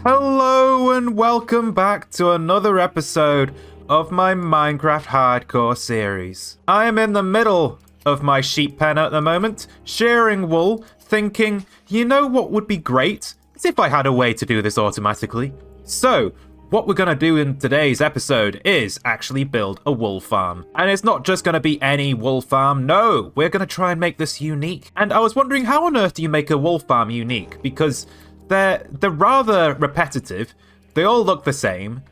Hello and welcome back to another episode of my Minecraft Hardcore series. I am in the middle of my sheep pen at the moment, shearing wool, thinking, you know what would be great? As if I had a way to do this automatically. So, what we're going to do in today's episode is actually build a wool farm. And it's not just going to be any wool farm, no, we're going to try and make this unique. And I was wondering, how on earth do you make a wool farm unique? Because they're rather repetitive, they all look the same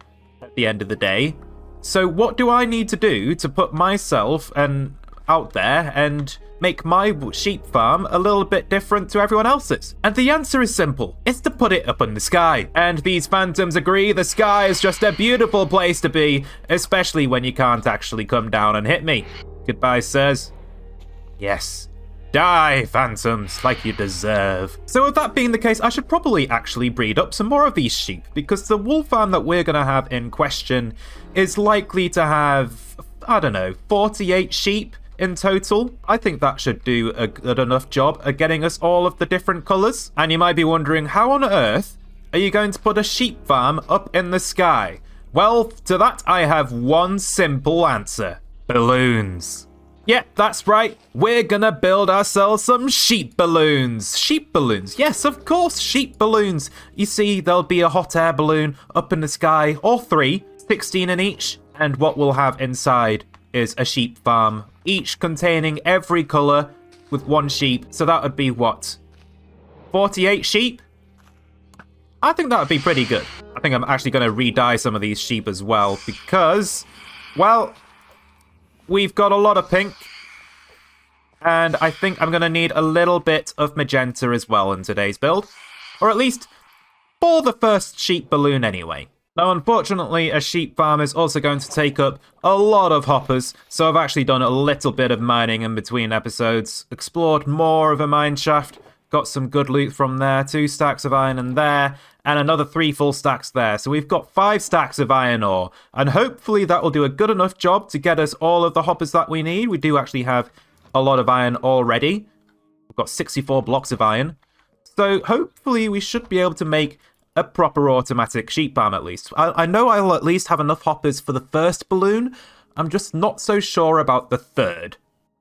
at the end of the day. So what do I need to do to put myself out there and make my sheep farm a little bit different to everyone else's? And the answer is simple. It's to put it up in the sky. And these phantoms agree the sky is just a beautiful place to be, especially when you can't actually come down and hit me. Goodbye, sirs. Yes. Die, phantoms, like you deserve. So with that being the case, I should probably actually breed up some more of these sheep, because the wool farm that we're going to have in question is likely to have, I don't know, 48 sheep in total. I think that should do a good enough job at getting us all of the different colours. And you might be wondering, how on earth are you going to put a sheep farm up in the sky? Well, to that I have one simple answer. Balloons. Yep, that's right. We're gonna build ourselves some sheep balloons. Sheep balloons. Yes, of course, sheep balloons. You see, there'll be a hot air balloon up in the sky, or 3, 16 in each. And what we'll have inside is a sheep farm, each containing every colour with one sheep. So that would be what? 48 sheep? I think that would be pretty good. I think I'm actually going to re-dye some of these sheep as well because, well, we've got a lot of pink, and I think I'm going to need a little bit of magenta as well in today's build, or at least for the first sheep balloon anyway. Now, unfortunately, a sheep farm is also going to take up a lot of hoppers, so I've actually done a little bit of mining in between episodes, explored more of a mine shaft, got some good loot from there, 2 stacks of iron in there, and another 3 full stacks there. So we've got 5 stacks of iron ore, and hopefully that will do a good enough job to get us all of the hoppers that we need. We do actually have a lot of iron already. We've got 64 blocks of iron. So hopefully we should be able to make a proper automatic sheep farm at least. I know I'll at least have enough hoppers for the first balloon. I'm just not so sure about the third.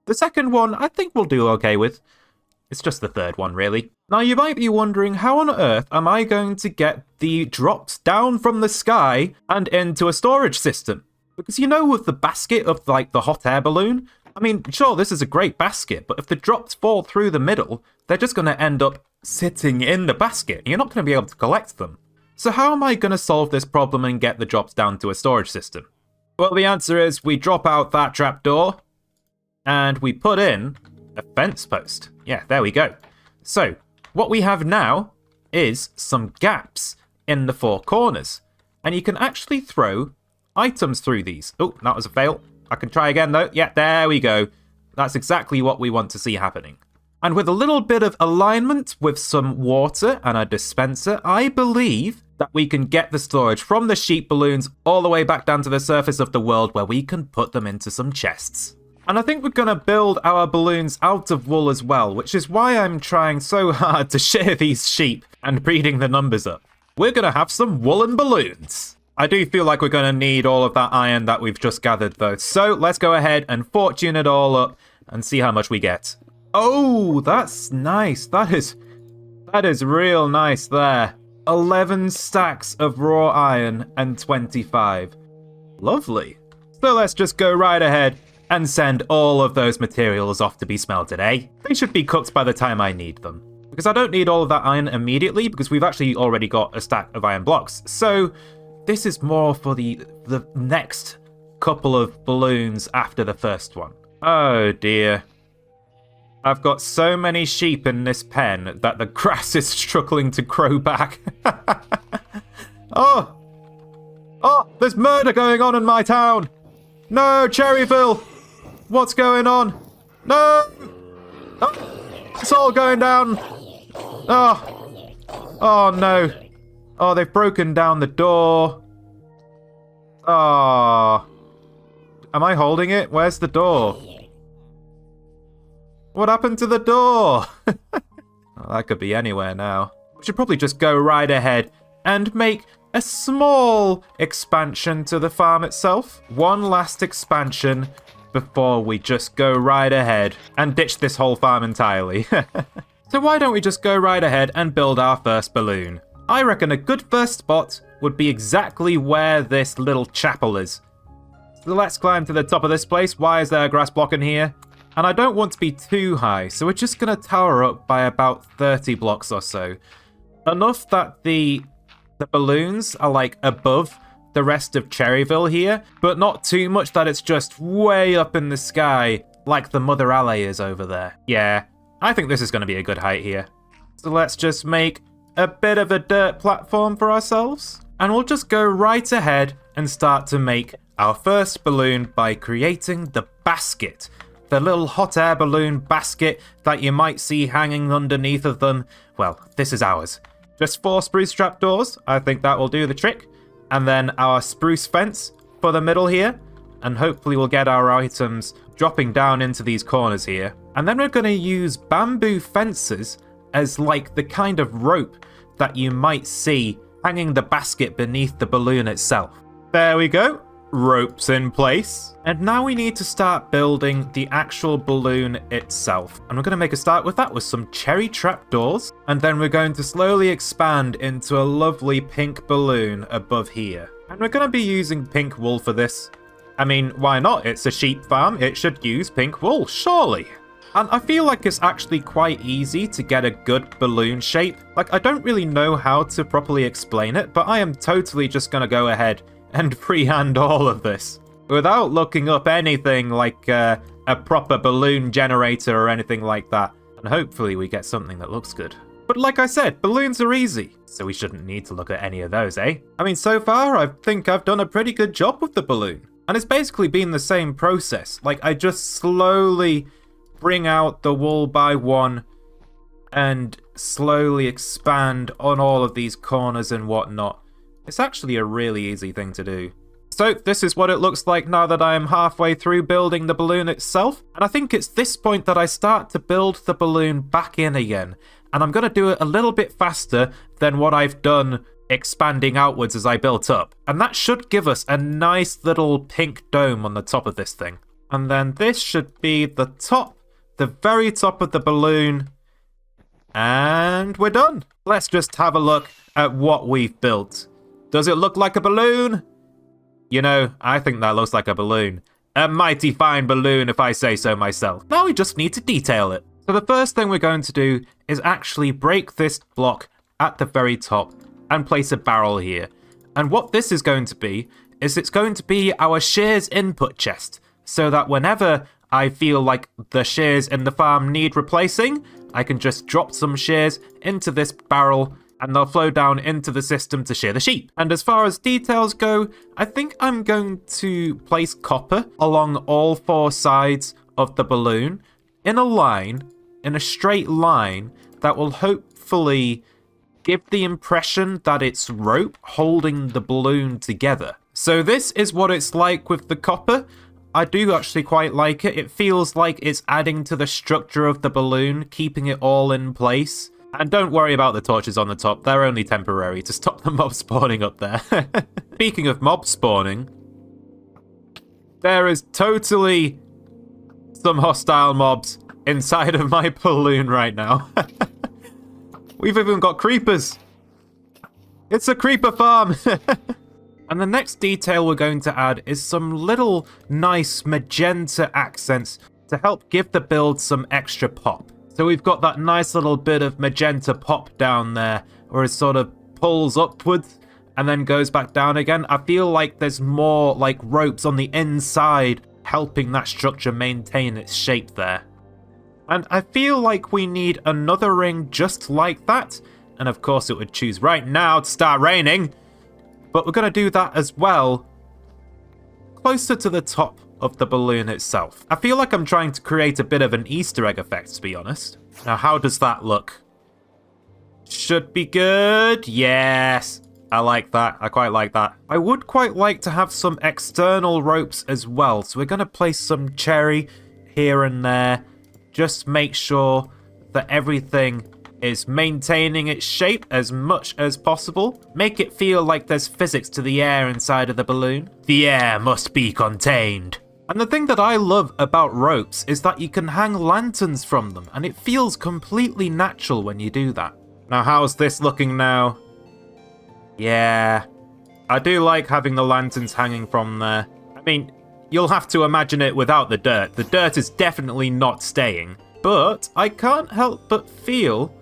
The second one I think we'll do okay with. It's just the third one, really. Now, you might be wondering, how on earth am I going to get the drops down from the sky and into a storage system? Because, you know, with the basket of, like, the hot air balloon, I mean, sure, this is a great basket, but if the drops fall through the middle, they're just going to end up sitting in the basket, and you're not going to be able to collect them. So how am I going to solve this problem and get the drops down to a storage system? Well, the answer is we drop out that trapdoor, and we put in a fence post. Yeah, there we go. So, what we have now is some gaps in the 4 corners. And you can actually throw items through these. Oh, that was a fail. I can try again though. Yeah, there we go. That's exactly what we want to see happening. And with a little bit of alignment with some water and a dispenser, I believe that we can get the storage from the sheep balloons all the way back down to the surface of the world where we can put them into some chests. And I think we're going to build our balloons out of wool as well, which is why I'm trying so hard to shear these sheep and breeding the numbers up. We're going to have some woolen balloons. I do feel like we're going to need all of that iron that we've just gathered though. So let's go ahead and fortune it all up and see how much we get. Oh, that's nice. That is real nice there. 11 stacks of raw iron and 25. Lovely. So let's just go right ahead and send all of those materials off to be smelted, eh? They should be cooked by the time I need them. Because I don't need all of that iron immediately, because we've actually already got a stack of iron blocks. So this is more for the next couple of balloons after the first one. Oh dear. I've got so many sheep in this pen that the grass is struggling to grow back. Oh, there's murder going on in my town. No, Cherryville. What's going on? No! Oh, it's all going down. Oh no. Oh, they've broken down the door. Oh. Am I holding it? Where's the door? What happened to the door? Oh, that could be anywhere now. We should probably just go right ahead and make a small expansion to the farm itself. One last expansion before we just go right ahead and ditch this whole farm entirely. So why don't we just go right ahead and build our first balloon? I reckon a good first spot would be exactly where this little chapel is. So let's climb to the top of this place. Why is there a grass block in here? And I don't want to be too high, so we're just going to tower up by about 30 blocks or so. Enough that the balloons are like above the rest of Cherryville here, but not too much that it's just way up in the sky like the Mother Alley is over there. Yeah, I think this is going to be a good height here. So let's just make a bit of a dirt platform for ourselves, and we'll just go right ahead and start to make our first balloon by creating the basket. The little hot air balloon basket that you might see hanging underneath of them. Well, this is ours. Just 4 spruce trapdoors. I think that will do the trick. And then our spruce fence for the middle here. And hopefully we'll get our items dropping down into these corners here. And then we're going to use bamboo fences as like the kind of rope that you might see hanging the basket beneath the balloon itself. There we go. Ropes in place. And now we need to start building the actual balloon itself. And we're going to make a start with that with some cherry trapdoors. And then we're going to slowly expand into a lovely pink balloon above here. And we're going to be using pink wool for this. I mean, why not? It's a sheep farm. It should use pink wool, surely. And I feel like it's actually quite easy to get a good balloon shape. Like, I don't really know how to properly explain it, but I am totally just going to go ahead and freehand all of this without looking up anything like a proper balloon generator or anything like that. And hopefully we get something that looks good. But like I said, balloons are easy, so we shouldn't need to look at any of those, eh? I mean, so far I think I've done a pretty good job with the balloon. And it's basically been the same process. Like, I just slowly bring out the wool by one and slowly expand on all of these corners and whatnot. It's actually a really easy thing to do. So this is what it looks like now that I am halfway through building the balloon itself. And I think it's this point that I start to build the balloon back in again. And I'm going to do it a little bit faster than what I've done expanding outwards as I built up. And that should give us a nice little pink dome on the top of this thing. And then this should be the top, the very top of the balloon. And we're done. Let's just have a look at what we've built. Does it look like a balloon? You know, I think that looks like a balloon. A mighty fine balloon, if I say so myself. Now we just need to detail it. So the first thing we're going to do is actually break this block at the very top and place a barrel here. And what this is going to be is it's going to be our shears input chest, so that whenever I feel like the shears in the farm need replacing, I can just drop some shears into this barrel and they'll flow down into the system to shear the sheep. And as far as details go, I think I'm going to place copper along all 4 sides of the balloon in a line, in a straight line, that will hopefully give the impression that it's rope holding the balloon together. So this is what it's like with the copper. I do actually quite like it. It feels like it's adding to the structure of the balloon, keeping it all in place. And don't worry about the torches on the top, they're only temporary to stop the mob spawning up there. Speaking of mob spawning, there is totally some hostile mobs inside of my balloon right now. We've even got creepers. It's a creeper farm. And the next detail we're going to add is some little nice magenta accents to help give the build some extra pop. So we've got that nice little bit of magenta pop down there, where it sort of pulls upwards and then goes back down again. I feel like there's more like ropes on the inside helping that structure maintain its shape there. And I feel like we need another ring just like that. And of course it would choose right now to start raining. But we're going to do that as well, closer to the top of the balloon itself. I feel like I'm trying to create a bit of an Easter egg effect, to be honest. Now, how does that look? Should be good. Yes. I like that. I quite like that. I would quite like to have some external ropes as well. So we're going to place some cherry here and there. Just make sure that everything is maintaining its shape as much as possible. Make it feel like there's physics to the air inside of the balloon. The air must be contained. And the thing that I love about ropes is that you can hang lanterns from them, and it feels completely natural when you do that. Now, how's this looking now? Yeah, I do like having the lanterns hanging from there. I mean, you'll have to imagine it without the dirt. The dirt is definitely not staying. But I can't help but feel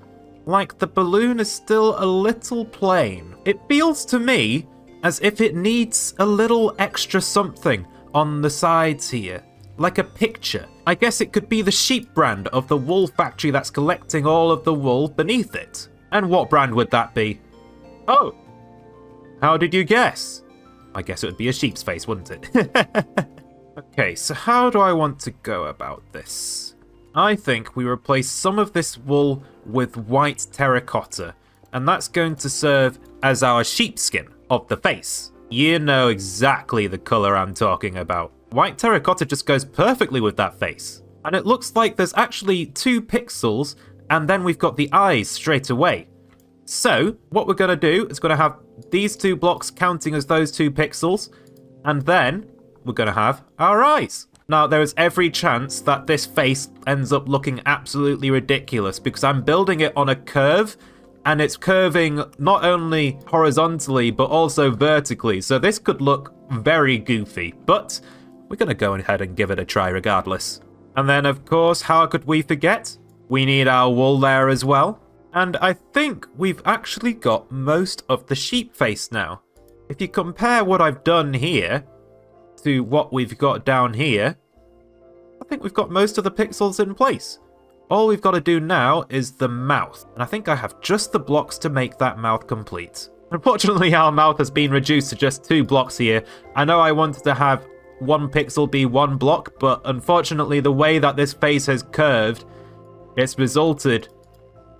like the balloon is still a little plain. It feels to me as if it needs a little extra something on the sides here, like a picture. I guess it could be the sheep brand of the wool factory that's collecting all of the wool beneath it. And what brand would that be? Oh, how did you guess? I guess it would be a sheep's face, wouldn't it? Okay, so how do I want to go about this? I think we replace some of this wool with white terracotta, and that's going to serve as our sheepskin of the face. You know exactly the colour I'm talking about. White terracotta just goes perfectly with that face. And it looks like there's actually 2 pixels, and then we've got the eyes straight away. So, what we're going to do is going to have these 2 blocks counting as those 2 pixels, and then we're going to have our eyes. Now, there is every chance that this face ends up looking absolutely ridiculous because I'm building it on a curve, and it's curving not only horizontally but also vertically, so this could look very goofy, but we're going to go ahead and give it a try regardless. And then, of course, how could we forget? We need our wool there as well. And I think we've actually got most of the sheep face now. If you compare what I've done here to what we've got down here, I think we've got most of the pixels in place. All we've got to do now is the mouth, and I think I have just the blocks to make that mouth complete. Unfortunately, our mouth has been reduced to just 2 blocks here. I know I wanted to have 1 pixel be 1 block, but unfortunately the way that this face has curved, it's resulted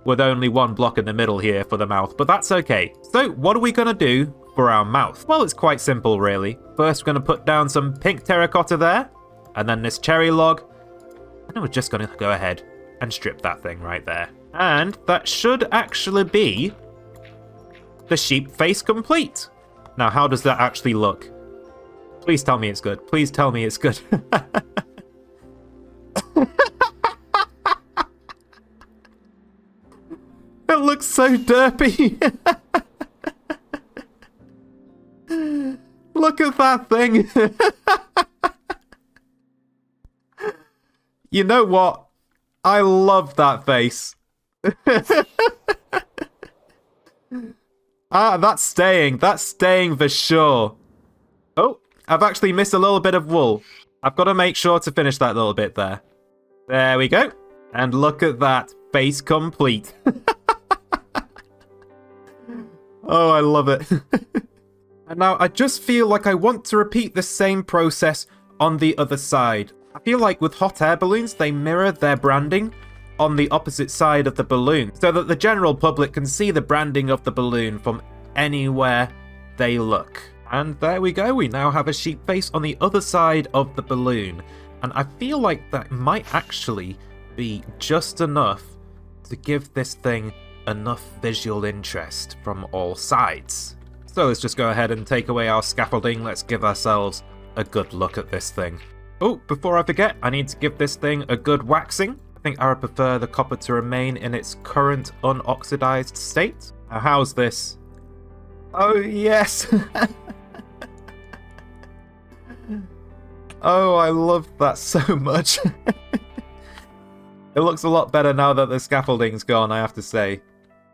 with only 1 block in the middle here for the mouth, but that's okay. So what are we going to do for our mouth? Well, it's quite simple really. First we're going to put down some pink terracotta there, and then this cherry log, and then we're just going to go ahead and strip that thing right there. And that should actually be the sheep face complete. Now, how does that actually look? Please tell me it's good. Please tell me it's good. It looks so derpy. Look at that thing. You know what? I love that face. That's staying. That's staying for sure. Oh, I've actually missed a little bit of wool. I've got to make sure to finish that little bit there. There we go. And look at that. Face complete. Oh, I love it. And now I just feel like I want to repeat the same process on the other side. I feel like with hot air balloons, they mirror their branding on the opposite side of the balloon so that the general public can see the branding of the balloon from anywhere they look. And there we go, we now have a sheep face on the other side of the balloon. And I feel like that might actually be just enough to give this thing enough visual interest from all sides. So let's just go ahead and take away our scaffolding. Let's give ourselves a good look at this thing. Oh, before I forget, I need to give this thing a good waxing. I think I would prefer the copper to remain in its current unoxidized state. Now, how's this? Oh, yes! Oh, I love that so much. It looks a lot better now that the scaffolding's gone, I have to say.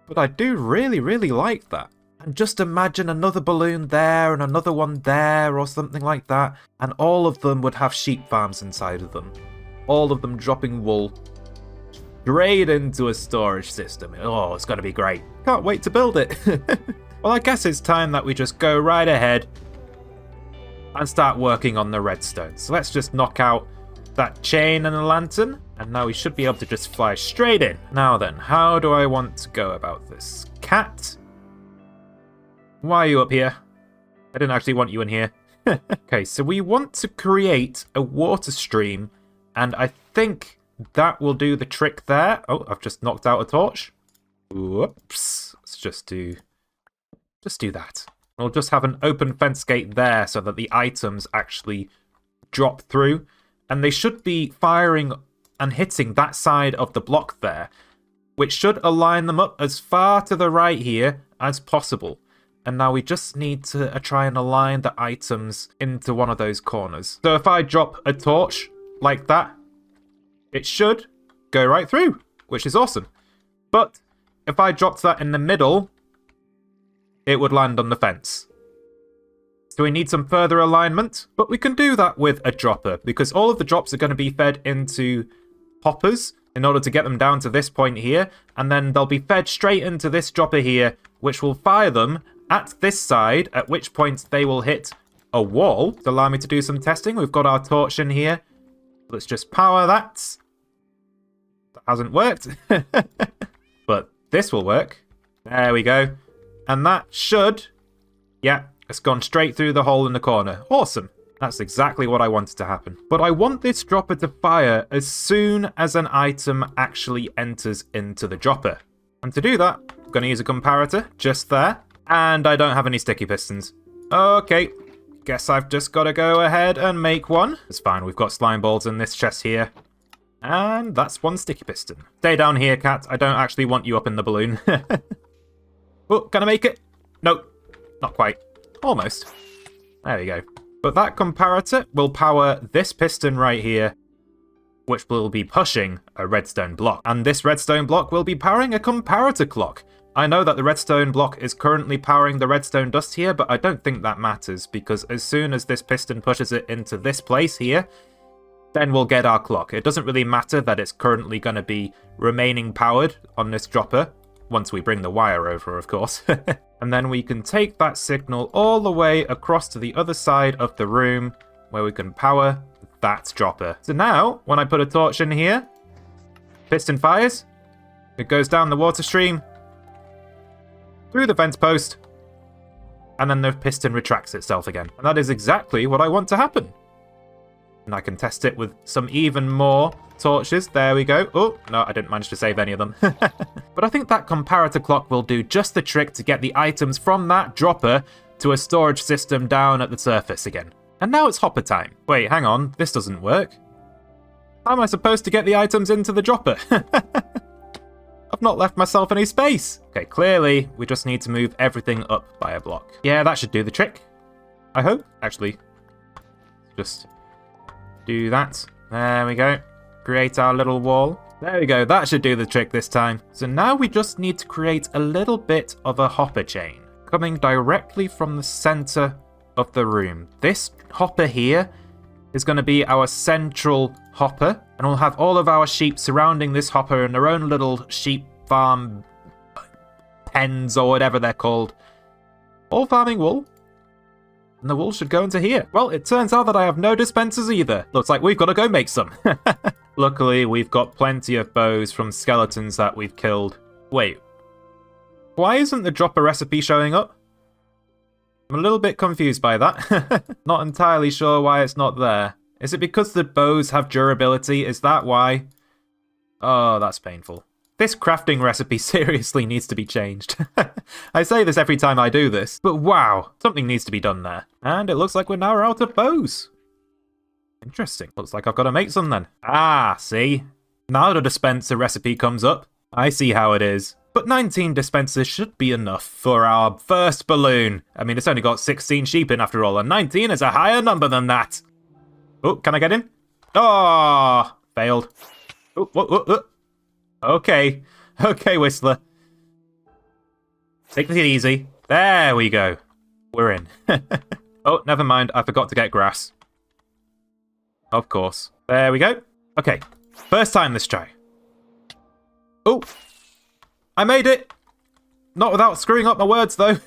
But I do really, really like that. And just imagine another balloon there and another one there or something like that. And all of them would have sheep farms inside of them. All of them dropping wool straight into a storage system. Oh, it's going to be great. Can't wait to build it. Well, I guess it's time that we just go right ahead and start working on the redstone. So let's just knock out that chain and a lantern. And now we should be able to just fly straight in. Now then, how do I want to go about this? Cat? Why are you up here? I didn't actually want you in here. Okay, so we want to create a water stream, and I think that will do the trick there. Oh, I've just knocked out a torch. Whoops. Let's just do that. We'll just have an open fence gate there so that the items actually drop through. And they should be firing and hitting that side of the block there, which should align them up as far to the right here as possible. And now we just need to try and align the items into one of those corners. So if I drop a torch like that, it should go right through, which is awesome. But if I dropped that in the middle, it would land on the fence. So we need some further alignment, but we can do that with a dropper because all of the drops are going to be fed into hoppers in order to get them down to this point here, and then they'll be fed straight into this dropper here, which will fire them at this side, at which point they will hit a wall. To allow me to do some testing, we've got our torch in here. Let's just power that. That hasn't worked, but this will work. There we go. And that should, yeah, it's gone straight through the hole in the corner. Awesome. That's exactly what I wanted to happen. But I want this dropper to fire as soon as an item actually enters into the dropper. And to do that, I'm going to use a comparator just there. And I don't have any sticky pistons. Okay, guess I've just got to go ahead and make one. It's fine, we've got slime balls in this chest here. And that's one sticky piston. Stay down here, cat. I don't actually want you up in the balloon. Oh, can I make it? Nope, not quite. Almost. There we go. But that comparator will power this piston right here, which will be pushing a redstone block. And this redstone block will be powering a comparator clock. I know that the redstone block is currently powering the redstone dust here, but I don't think that matters, because as soon as this piston pushes it into this place here, then we'll get our clock. It doesn't really matter that it's currently going to be remaining powered on this dropper, once we bring the wire over, of course. And then we can take that signal all the way across to the other side of the room, where we can power that dropper. So now, when I put a torch in here, piston fires, it goes down the water stream, through the fence post, and then the piston retracts itself again. And that is exactly what I want to happen. And I can test it with some even more torches. There we go. Oh, no, I didn't manage to save any of them. But I think that comparator clock will do just the trick to get the items from that dropper to a storage system down at the surface again. And now it's hopper time. Wait, hang on. This doesn't work. How am I supposed to get the items into the dropper? I've not left myself any space. Okay, clearly, we just need to move everything up by a block. Yeah, that should do the trick. I hope. Actually, just do that. There we go. Create our little wall. There we go. That should do the trick this time. So now we just need to create a little bit of a hopper chain coming directly from the center of the room. This hopper here is going to be our central hopper, and we'll have all of our sheep surrounding this hopper in their own little sheep farm pens or whatever they're called, all farming wool. And the wool should go into here. Well, it turns out that I have no dispensers either. Looks like we've got to go make some. Luckily, we've got plenty of bows from skeletons that we've killed. Wait, why isn't the dropper recipe showing up? I'm a little bit confused by that. Not entirely sure why it's not there. Is it because the bows have durability? Is that why? Oh, that's painful. This crafting recipe seriously needs to be changed. I say this every time I do this, but wow, something needs to be done there. And it looks like we're now out of bows. Interesting. Looks like I've got to make some then. Ah, see? Now the dispenser recipe comes up. I see how it is. But 19 dispensers should be enough for our first balloon. I mean, it's only got 16 sheep in after all, and 19 is a higher number than that. Oh, can I get in? Oh, failed. Oh, whoa, whoa, whoa. Okay. Okay, Whistler. Take it easy. There we go. We're in. Oh, never mind. I forgot to get grass. Of course. There we go. Okay. First time this try. Oh. I made it! Not without screwing up my words, though.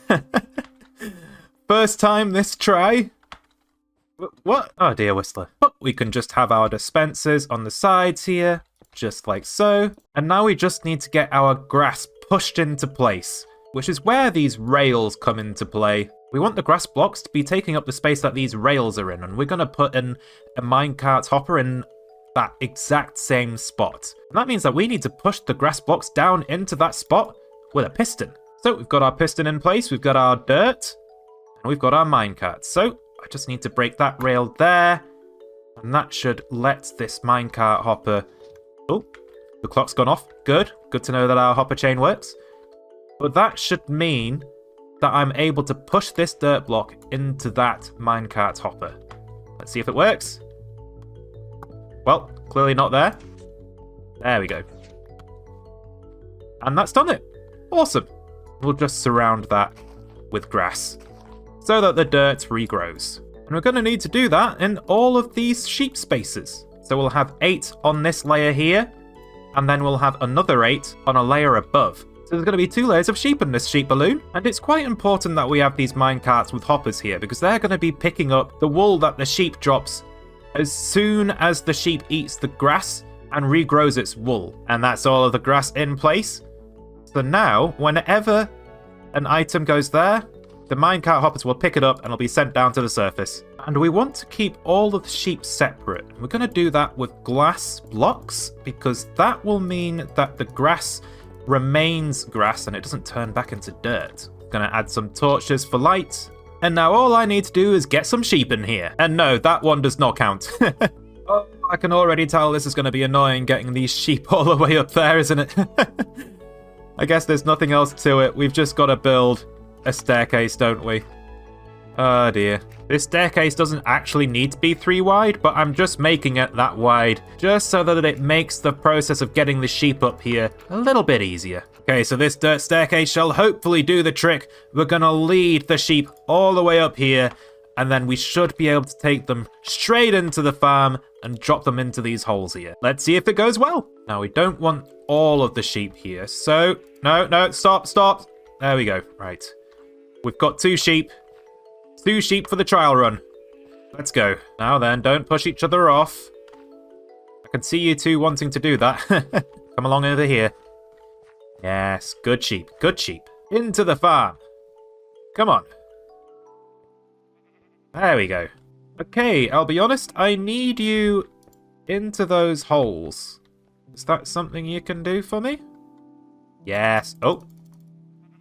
First time this try. What? Oh dear, Whistler. But we can just have our dispensers on the sides here, just like so. And now we just need to get our grass pushed into place, which is where these rails come into play. We want the grass blocks to be taking up the space that these rails are in, and we're going to put in a minecart hopper in that exact same spot. And that means that we need to push the grass blocks down into that spot with a piston. So we've got our piston in place, we've got our dirt, and we've got our minecart. So I just need to break that rail there, and that should let this minecart hopper... Oh, the clock's gone off. Good. Good to know that our hopper chain works. But that should mean that I'm able to push this dirt block into that minecart hopper. Let's see if it works. Well, clearly not there. There we go. And that's done it. Awesome. We'll just surround that with grass so that the dirt regrows. And we're going to need to do that in all of these sheep spaces. So we'll have 8 on this layer here, and then we'll have another 8 on a layer above. So there's going to be 2 layers of sheep in this sheep balloon. And it's quite important that we have these minecarts with hoppers here, because they're going to be picking up the wool that the sheep drops as soon as the sheep eats the grass and regrows its wool. And that's all of the grass in place. So now, whenever an item goes there, the minecart hoppers will pick it up and it'll be sent down to the surface. And we want to keep all of the sheep separate. We're going to do that with glass blocks, because that will mean that the grass remains grass and it doesn't turn back into dirt. Going to add some torches for light. And now all I need to do is get some sheep in here. And no, that one does not count. Oh, I can already tell this is going to be annoying getting these sheep all the way up there, isn't it? I guess there's nothing else to it. We've just got to build a staircase, don't we? Oh dear. This staircase doesn't actually need to be 3 wide, but I'm just making it that wide, just so that it makes the process of getting the sheep up here a little bit easier. Okay, so this dirt staircase shall hopefully do the trick. We're gonna lead the sheep all the way up here, and then we should be able to take them straight into the farm and drop them into these holes here. Let's see if it goes well. Now, we don't want all of the sheep here, so... No, stop. There we go. Right. We've got 2 sheep. 2 sheep for the trial run. Let's go. Now then, don't push each other off. I can see you 2 wanting to do that. Come along over here. Yes, good sheep. Into the farm. Come on. There we go. Okay, I'll be honest, I need you into those holes. Is that something you can do for me? Yes. Oh.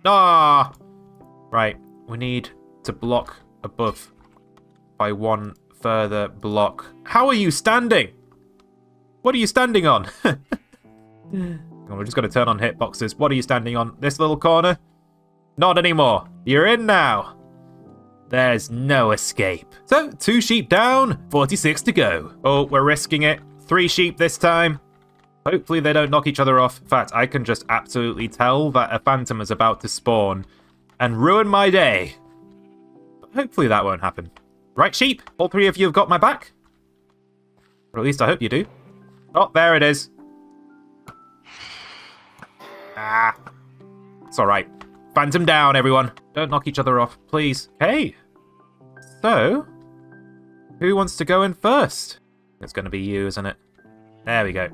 Ah! Right, we need to block above by 1 further block. How are you standing? What are you standing on? We're just going to turn on hitboxes. What are you standing on? This little corner? Not anymore. You're in now. There's no escape. So, 2 sheep down, 46 to go. Oh, we're risking it. 3 sheep this time. Hopefully they don't knock each other off. In fact, I can just absolutely tell that a phantom is about to spawn and ruin my day. But hopefully that won't happen. Right, sheep? All 3 of you have got my back? Or at least I hope you do. Oh, there it is. Ah. It's alright. Phantom down, everyone. Don't knock each other off, please. Hey. So, who wants to go in first? It's going to be you, isn't it? There we go.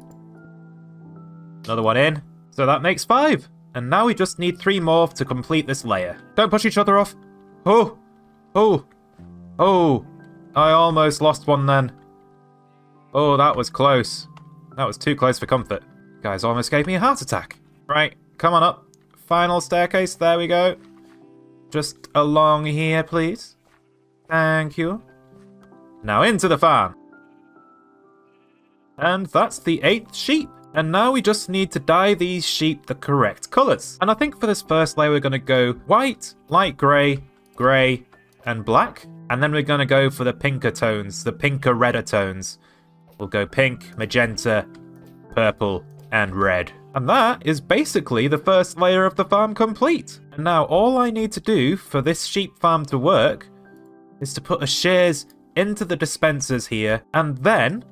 Another one in. So that makes 5. And now we just need 3 more to complete this layer. Don't push each other off. Oh. I almost lost one then. Oh, that was close. That was too close for comfort. Guys almost gave me a heart attack. Right, come on up. Final staircase, there we go. Just along here, please. Thank you. Now into the farm. And that's the 8th sheep. And now we just need to dye these sheep the correct colours. And I think for this first layer we're going to go white, light grey, grey, and black. And then we're going to go for the pinker tones, the pinker redder tones. We'll go pink, magenta, purple, and red. And that is basically the first layer of the farm complete. And now all I need to do for this sheep farm to work is to put a shears into the dispensers here, and then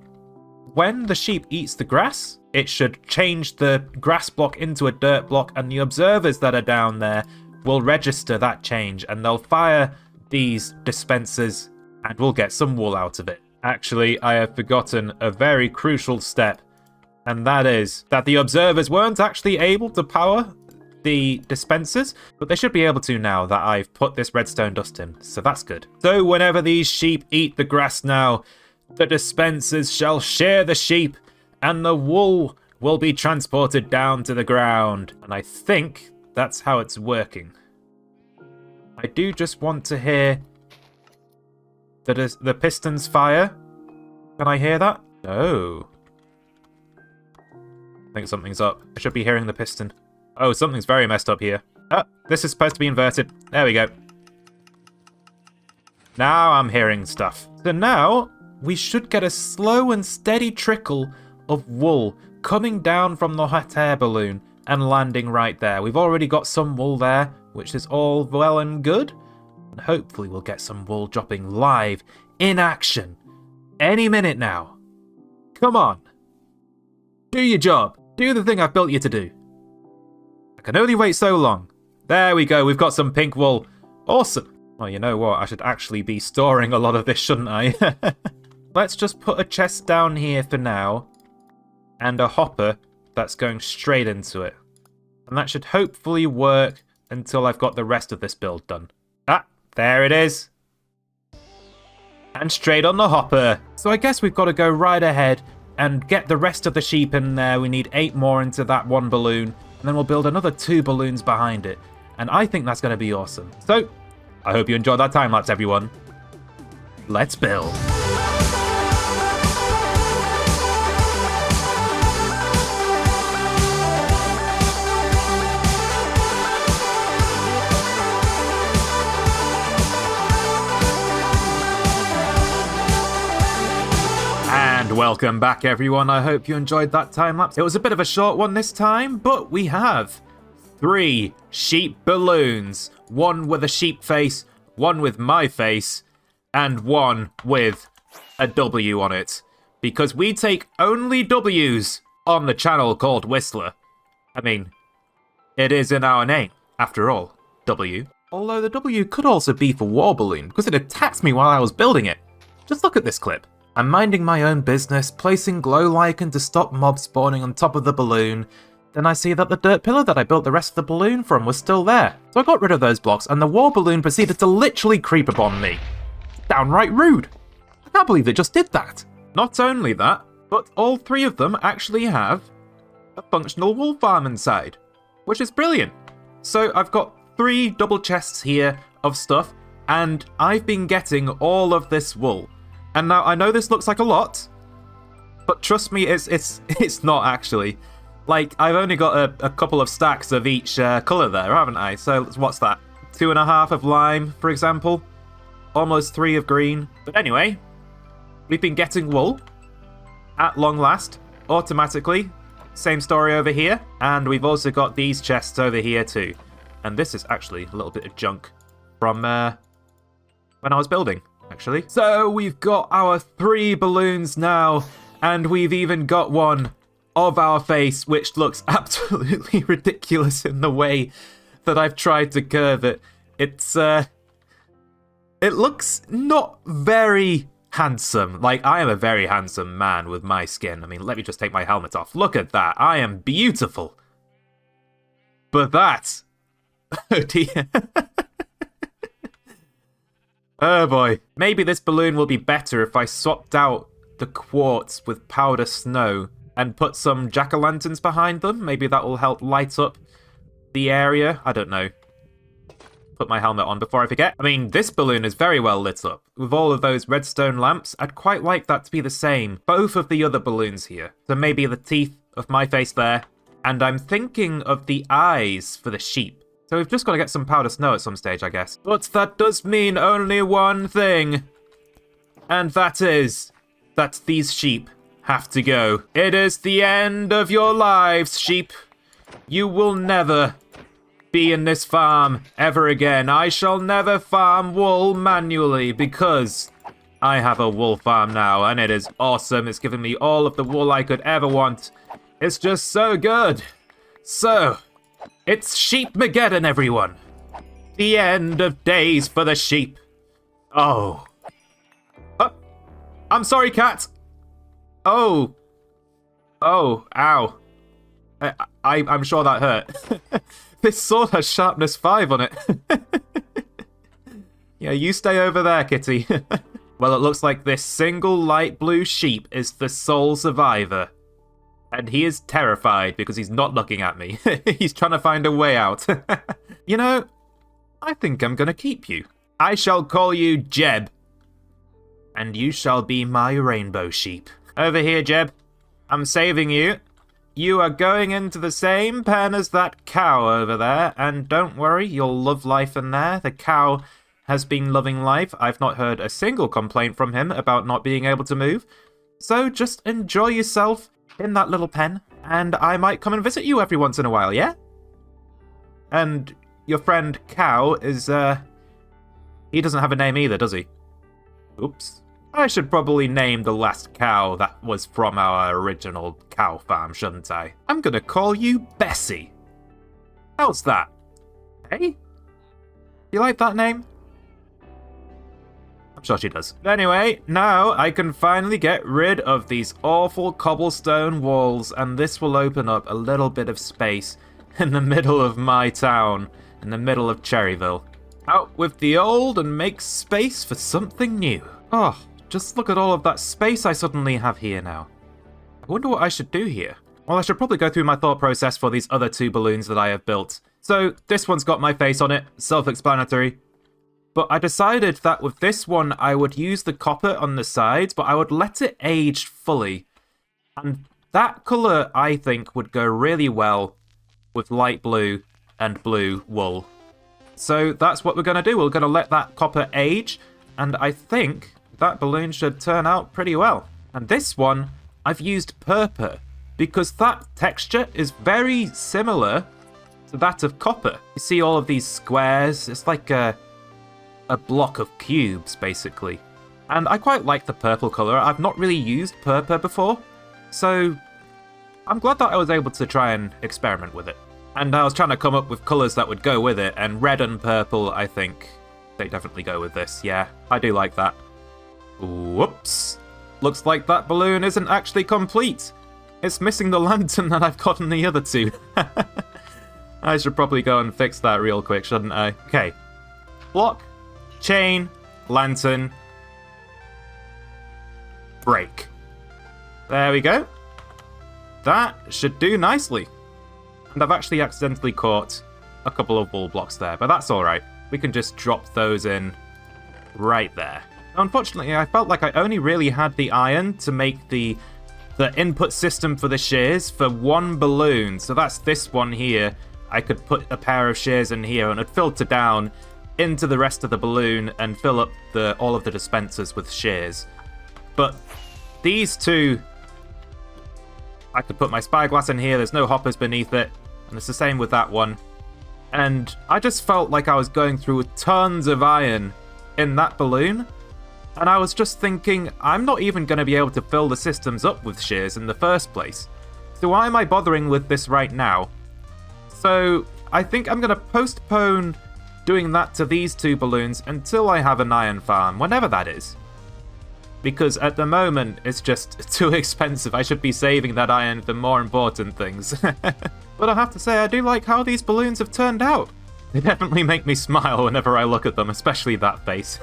when the sheep eats the grass, it should change the grass block into a dirt block, and the observers that are down there will register that change, and they'll fire these dispensers, and we'll get some wool out of it. Actually, I have forgotten a very crucial step, and that is that the observers weren't actually able to power the dispensers, but they should be able to now that I've put this redstone dust in, so that's good. So whenever these sheep eat the grass now, the dispensers shall shear the sheep, and the wool will be transported down to the ground. And I think that's how it's working. I do just want to hear the pistons fire. Can I hear that? Oh. I think something's up. I should be hearing the piston. Oh, something's very messed up here. Oh, this is supposed to be inverted. There we go. Now I'm hearing stuff. So now, we should get a slow and steady trickle of wool coming down from the hot air balloon and landing right there. We've already got some wool there, which is all well and good. And hopefully we'll get some wool dropping live in action any minute now. Come on. Do your job. Do the thing I've built you to do. I can only wait so long. There we go. We've got some pink wool. Awesome. Well, you know what? I should actually be storing a lot of this, shouldn't I? Let's just put a chest down here for now. And a hopper that's going straight into it. And that should hopefully work until I've got the rest of this build done. Ah, there it is. And straight on the hopper. So I guess we've got to go right ahead and get the rest of the sheep in there. We need 8 more into that one balloon. And then we'll build another 2 balloons behind it. And I think that's going to be awesome. So, I hope you enjoyed that time lapse, everyone. Let's build. And welcome back, everyone. I hope you enjoyed that time lapse. It was a bit of a short one this time, but we have 3 sheep balloons. 1 with a sheep face, 1 with my face, and 1 with a W on it. Because we take only W's on the channel called Whistler. I mean, it is in our name, after all, W. Although the W could also be for War Balloon, because it attacked me while I was building it. Just look at this clip. I'm minding my own business, placing glow lichen to stop mobs spawning on top of the balloon. Then I see that the dirt pillar that I built the rest of the balloon from was still there. So I got rid of those blocks, and the war balloon proceeded to literally creep upon me. Downright rude. I can't believe they just did that. Not only that, but all 3 of them actually have a functional wool farm inside, which is brilliant. So I've got 3 double chests here of stuff, and I've been getting all of this wool. And now I know this looks like a lot, but trust me, it's not actually. Like, I've only got a couple of stacks of each colour there, haven't I? So what's that? 2.5 of lime, for example. Almost 3 of green. But anyway, we've been getting wool at long last, automatically. Same story over here. And we've also got these chests over here too. And this is actually a little bit of junk from when I was building, actually. So we've got our 3 balloons now, and we've even got one of our face, which looks absolutely ridiculous in the way that I've tried to curve it. It looks not very handsome. Like, I am a very handsome man with my skin. I mean, let me just take my helmet off. Look at that. I am beautiful. But that... Oh dear. Oh boy. Maybe this balloon will be better if I swapped out the quartz with powder snow and put some jack-o'-lanterns behind them. Maybe that will help light up the area. I don't know. Put my helmet on before I forget. I mean, this balloon is very well lit up. With all of those redstone lamps, I'd quite like that to be the same. Both of the other balloons here. So maybe the teeth of my face there. And I'm thinking of the eyes for the sheep. So we've just got to get some powder snow at some stage, I guess. But that does mean only one thing. And that is that these sheep have to go. It is the end of your lives, sheep. You will never be in this farm ever again. I shall never farm wool manually because I have a wool farm now, and it is awesome. It's given me all of the wool I could ever want. It's just so good. So, it's Sheepmageddon, everyone. The end of days for the sheep. Oh. I'm sorry, cat. Oh. Oh, ow. I'm sure that hurt. This sword has sharpness 5 on it. Yeah, you stay over there, kitty. Well, it looks like this single light blue sheep is the sole survivor. And he is terrified because he's not looking at me. He's trying to find a way out. You know, I think I'm gonna keep you. I shall call you Jeb. And you shall be my rainbow sheep. Over here, Jeb. I'm saving you. You are going into the same pen as that cow over there, and don't worry, you'll love life in there. The cow has been loving life. I've not heard a single complaint from him about not being able to move. So just enjoy yourself in that little pen, and I might come and visit you every once in a while, yeah? And your friend Cow is, he doesn't have a name either, does he? Oops. I should probably name the last cow that was from our original cow farm, shouldn't I? I'm gonna call you Bessie. How's that? Hey? You like that name? I'm sure she does. Anyway, now I can finally get rid of these awful cobblestone walls, and this will open up a little bit of space in the middle of my town, in the middle of Cherryville. Out with the old and make space for something new. Oh, just look at all of that space I suddenly have here now. I wonder what I should do here. Well, I should probably go through my thought process for these other two balloons that I have built. So, this one's got my face on it, self-explanatory. But I decided that with this one, I would use the copper on the sides, but I would let it age fully. And that colour, I think, would go really well with light blue and blue wool. So that's what we're going to do. We're going to let that copper age, and I think that balloon should turn out pretty well. And this one, I've used purple, because that texture is very similar to that of copper. You see all of these squares? It's like a block of cubes, basically. And I quite like the purple colour. I've not really used purple before, so I'm glad that I was able to try and experiment with it. And I was trying to come up with colours that would go with it, and red and purple, I think they definitely go with this. Yeah, I do like that. Whoops. Looks like that balloon isn't actually complete. It's missing the lantern that I've got in the other two. I should probably go and fix that real quick, shouldn't I? Okay. Block, chain, lantern, break. There we go. That should do nicely. And I've actually accidentally caught a couple of wall blocks there, but that's alright. We can just drop those in right there. Unfortunately, I felt like I only really had the iron to make the input system for the shears for one balloon. So that's this one here. I could put a pair of shears in here and it'd filter down into the rest of the balloon and fill up all of the dispensers with shears. But these two, I could put my spyglass in here. There's no hoppers beneath it. And it's the same with that one. And I just felt like I was going through tons of iron in that balloon. And I was just thinking, I'm not even going to be able to fill the systems up with shears in the first place. So why am I bothering with this right now? So I think I'm going to postpone doing that to these two balloons until I have an iron farm, whenever that is. Because at the moment, it's just too expensive. I should be saving that iron for more important things. But I have to say, I do like how these balloons have turned out. They definitely make me smile whenever I look at them, especially that face.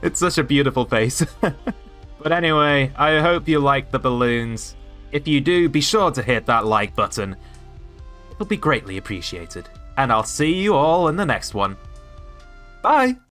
It's such a beautiful face. But anyway, I hope you like the balloons. If you do, be sure to hit that like button. It'll be greatly appreciated. And I'll see you all in the next one. Bye!